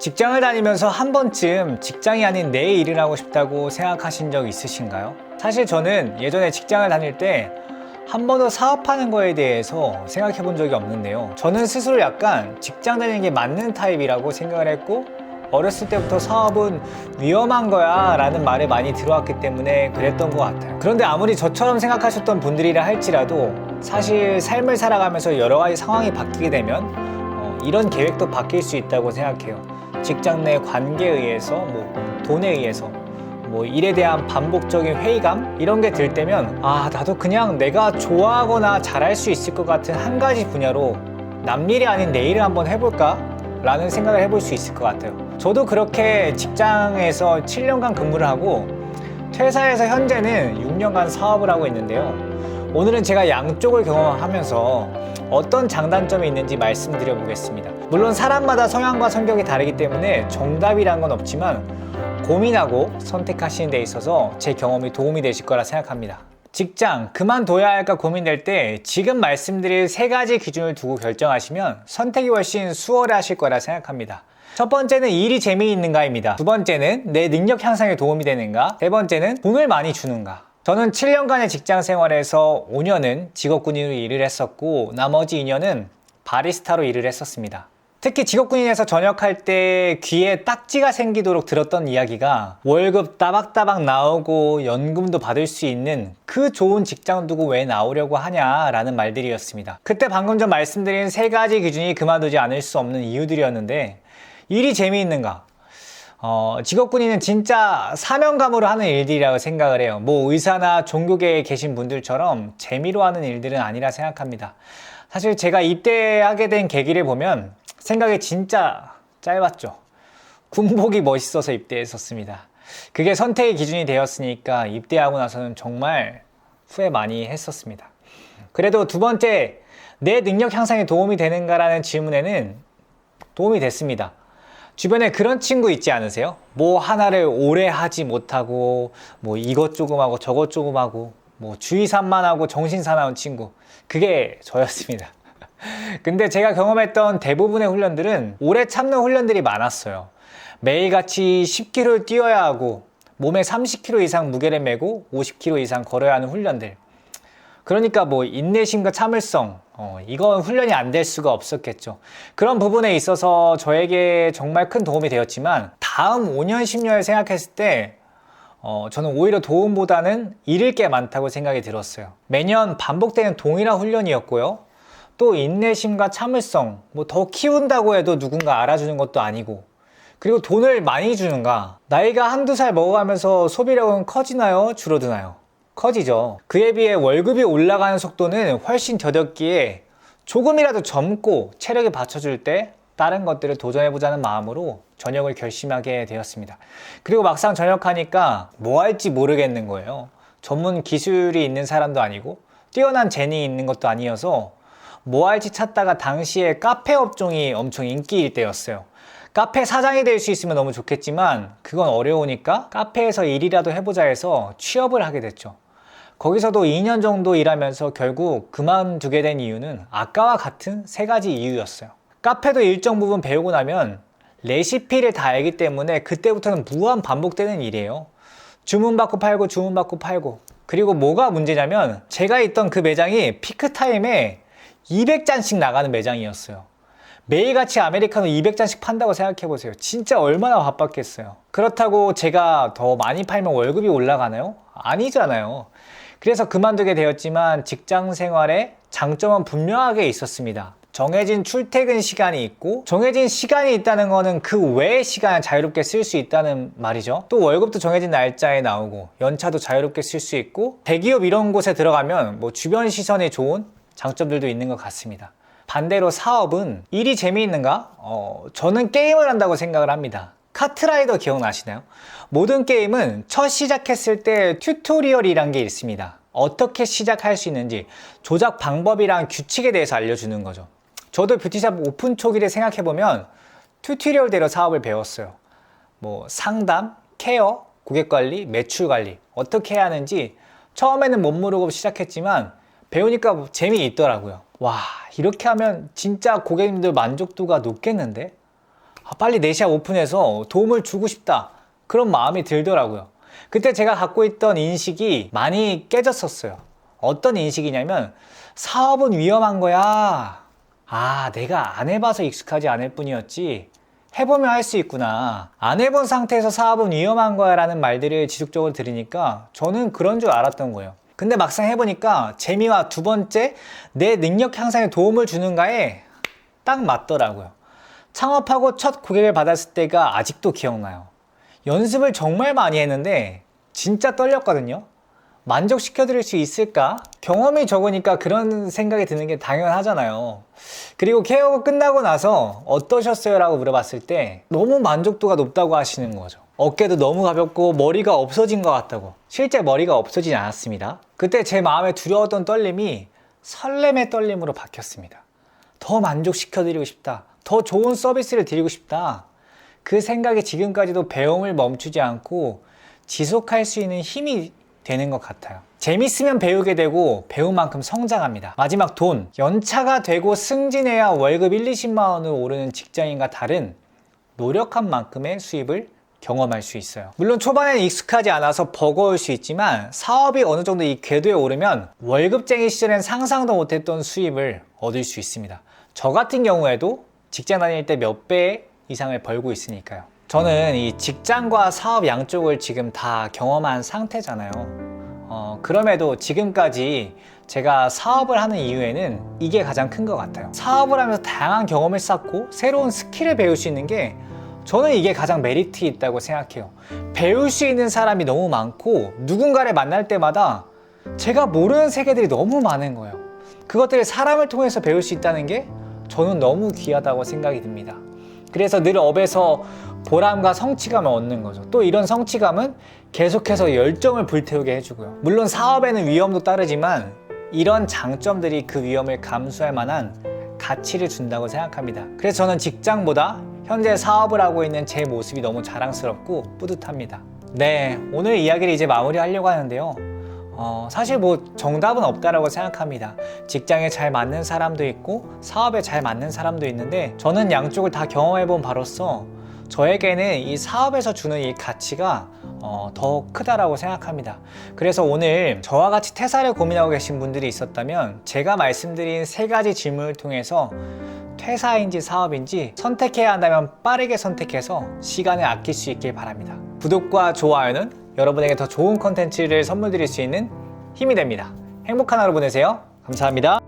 직장을 다니면서 한 번쯤 직장이 아닌 내 일을 하고 싶다고 생각하신 적 있으신가요? 사실 저는 예전에 직장을 다닐 때 한 번도 사업하는 거에 대해서 생각해 본 적이 없는데요. 저는 스스로 약간 직장 다니는 게 맞는 타입이라고 생각을 했고, 어렸을 때부터 사업은 위험한 거야 라는 말을 많이 들어왔기 때문에 그랬던 것 같아요. 그런데 아무리 저처럼 생각하셨던 분들이라 할지라도 사실 삶을 살아가면서 여러 가지 상황이 바뀌게 되면 이런 계획도 바뀔 수 있다고 생각해요. 직장 내 관계에 의해서, 돈에 의해서, 일에 대한 반복적인 회의감 이런 게 들 때면 나도 그냥 내가 좋아하거나 잘할 수 있을 것 같은 한 가지 분야로 남일이 아닌 내 일을 한번 해볼까? 라는 생각을 해볼 수 있을 것 같아요. 저도 그렇게 직장에서 7년간 근무를 하고 퇴사해서 현재는 6년간 사업을 하고 있는데요. 오늘은 제가 양쪽을 경험하면서 어떤 장단점이 있는지 말씀드려 보겠습니다. 물론 사람마다 성향과 성격이 다르기 때문에 정답이란 건 없지만 고민하고 선택하시는 데 있어서 제 경험이 도움이 되실 거라 생각합니다. 직장 그만둬야 할까 고민될 때 지금 말씀드릴 세 가지 기준을 두고 결정하시면 선택이 훨씬 수월하실 거라 생각합니다. 첫 번째는 일이 재미있는가입니다. 두 번째는 내 능력 향상에 도움이 되는가. 세 번째는 돈을 많이 주는가. 저는 7년간의 직장 생활에서 5년은 직업군인으로 일을 했었고 나머지 2년은 바리스타로 일을 했었습니다. 특히 직업군인에서 전역할 때 귀에 딱지가 생기도록 들었던 이야기가 월급 따박따박 나오고 연금도 받을 수 있는 그 좋은 직장 두고 왜 나오려고 하냐라는 말들이었습니다. 그때 방금 전 말씀드린 세 가지 기준이 그만두지 않을 수 없는 이유들이었는데, 일이 재미있는가? 직업군인은 진짜 사명감으로 하는 일들이라고 생각을 해요. 의사나 종교계에 계신 분들처럼 재미로 하는 일들은 아니라 생각합니다. 사실 제가 입대하게 된 계기를 보면 생각이 진짜 짧았죠. 군복이 멋있어서 입대했었습니다. 그게 선택의 기준이 되었으니까 입대하고 나서는 정말 후회 많이 했었습니다. 그래도 두 번째, 내 능력 향상에 도움이 되는가라는 질문에는 도움이 됐습니다. 주변에 그런 친구 있지 않으세요? 하나를 오래 하지 못하고 이것 조금 하고 저것 조금 하고 주의 산만하고 정신 사나운 친구, 그게 저였습니다. 근데 제가 경험했던 대부분의 훈련들은 오래 참는 훈련들이 많았어요. 매일같이 10km를 뛰어야 하고 몸에 30kg 이상 무게를 메고 50km 이상 걸어야 하는 훈련들. 그러니까 인내심과 참을성, 이건 훈련이 안 될 수가 없었겠죠. 그런 부분에 있어서 저에게 정말 큰 도움이 되었지만 다음 5년, 10년을 생각했을 때 저는 오히려 도움보다는 잃을 게 많다고 생각이 들었어요. 매년 반복되는 동일한 훈련이었고요. 또 인내심과 참을성, 더 키운다고 해도 누군가 알아주는 것도 아니고, 그리고 돈을 많이 주는가? 나이가 한두 살 먹어가면서 소비력은 커지나요? 줄어드나요? 커지죠. 그에 비해 월급이 올라가는 속도는 훨씬 더뎠기에 조금이라도 젊고 체력이 받쳐줄 때 다른 것들을 도전해보자는 마음으로 전역을 결심하게 되었습니다. 그리고 막상 전역하니까 뭐 할지 모르겠는 거예요. 전문 기술이 있는 사람도 아니고 뛰어난 재능이 있는 것도 아니어서 뭐 할지 찾다가 당시에 카페 업종이 엄청 인기일 때였어요. 카페 사장이 될 수 있으면 너무 좋겠지만 그건 어려우니까 카페에서 일이라도 해보자 해서 취업을 하게 됐죠. 거기서도 2년 정도 일하면서 결국 그만두게 된 이유는 아까와 같은 세 가지 이유였어요. 카페도 일정 부분 배우고 나면 레시피를 다 알기 때문에 그때부터는 무한 반복되는 일이에요. 주문받고 팔고 주문받고 팔고. 그리고 뭐가 문제냐면 제가 있던 그 매장이 피크타임에 200잔씩 나가는 매장이었어요. 매일같이 아메리카노 200잔씩 판다고 생각해보세요. 진짜 얼마나 바빴겠어요. 그렇다고 제가 더 많이 팔면 월급이 올라가나요? 아니잖아요. 그래서 그만두게 되었지만 직장 생활에 장점은 분명하게 있었습니다. 정해진 출퇴근 시간이 있고, 정해진 시간이 있다는 거는 그 외의 시간을 자유롭게 쓸 수 있다는 말이죠. 또 월급도 정해진 날짜에 나오고 연차도 자유롭게 쓸 수 있고, 대기업 이런 곳에 들어가면 주변 시선이 좋은 장점들도 있는 것 같습니다. 반대로 사업은 일이 재미있는가? 저는 게임을 한다고 생각을 합니다. 카트라이더 기억나시나요? 모든 게임은 첫 시작했을 때 튜토리얼이란 게 있습니다. 어떻게 시작할 수 있는지 조작 방법이랑 규칙에 대해서 알려주는 거죠. 저도 뷰티샵 오픈 초기를 생각해보면 튜토리얼대로 사업을 배웠어요. 상담, 케어, 고객관리, 매출관리 어떻게 해야 하는지 처음에는 못 모르고 시작했지만 배우니까 재미있더라고요. 와, 이렇게 하면 진짜 고객님들 만족도가 높겠는데? 빨리 내시아 오픈해서 도움을 주고 싶다. 그런 마음이 들더라고요. 그때 제가 갖고 있던 인식이 많이 깨졌었어요. 어떤 인식이냐면 사업은 위험한 거야. 내가 안 해봐서 익숙하지 않을 뿐이었지. 해보면 할 수 있구나. 안 해본 상태에서 사업은 위험한 거야 라는 말들을 지속적으로 들으니까 저는 그런 줄 알았던 거예요. 근데 막상 해보니까 재미와 두 번째, 내 능력 향상에 도움을 주는가에 딱 맞더라고요. 창업하고 첫 고객을 받았을 때가 아직도 기억나요. 연습을 정말 많이 했는데 진짜 떨렸거든요. 만족시켜드릴 수 있을까? 경험이 적으니까 그런 생각이 드는 게 당연하잖아요. 그리고 케어가 끝나고 나서 어떠셨어요? 라고 물어봤을 때 너무 만족도가 높다고 하시는 거죠. 어깨도 너무 가볍고 머리가 없어진 것 같다고. 실제 머리가 없어지지 않았습니다. 그때 제 마음에 두려웠던 떨림이 설렘의 떨림으로 바뀌었습니다. 더 만족시켜드리고 싶다. 더 좋은 서비스를 드리고 싶다. 그 생각이 지금까지도 배움을 멈추지 않고 지속할 수 있는 힘이 되는 것 같아요. 재밌으면 배우게 되고 배운 만큼 성장합니다. 마지막 돈. 연차가 되고 승진해야 월급 1, 20만 원으로 오르는 직장인과 다른 노력한 만큼의 수입을 경험할 수 있어요. 물론 초반에는 익숙하지 않아서 버거울 수 있지만 사업이 어느 정도 이 궤도에 오르면 월급쟁이 시절엔 상상도 못했던 수입을 얻을 수 있습니다. 저 같은 경우에도 직장 다닐 때 몇 배 이상을 벌고 있으니까요. 저는 이 직장과 사업 양쪽을 지금 다 경험한 상태잖아요. 그럼에도 지금까지 제가 사업을 하는 이유에는 이게 가장 큰 것 같아요. 사업을 하면서 다양한 경험을 쌓고 새로운 스킬을 배울 수 있는 게 저는 이게 가장 메리트 있다고 생각해요. 배울 수 있는 사람이 너무 많고 누군가를 만날 때마다 제가 모르는 세계들이 너무 많은 거예요. 그것들을 사람을 통해서 배울 수 있다는 게 저는 너무 귀하다고 생각이 듭니다. 그래서 늘 업에서 보람과 성취감을 얻는 거죠. 또 이런 성취감은 계속해서 열정을 불태우게 해주고요. 물론 사업에는 위험도 따르지만 이런 장점들이 그 위험을 감수할 만한 가치를 준다고 생각합니다. 그래서 저는 직장보다 현재 사업을 하고 있는 제 모습이 너무 자랑스럽고 뿌듯합니다. 네, 오늘 이야기를 이제 마무리하려고 하는데요. 사실 뭐 정답은 없다라고 생각합니다. 직장에 잘 맞는 사람도 있고 사업에 잘 맞는 사람도 있는데 저는 양쪽을 다 경험해본 바로서 저에게는 이 사업에서 주는 이 가치가 더 크다라고 생각합니다. 그래서 오늘 저와 같이 퇴사를 고민하고 계신 분들이 있었다면 제가 말씀드린 세 가지 질문을 통해서 퇴사인지 사업인지 선택해야 한다면 빠르게 선택해서 시간을 아낄 수 있길 바랍니다. 구독과 좋아요는 여러분에게 더 좋은 컨텐츠를 선물 드릴 수 있는 힘이 됩니다. 행복한 하루 보내세요. 감사합니다.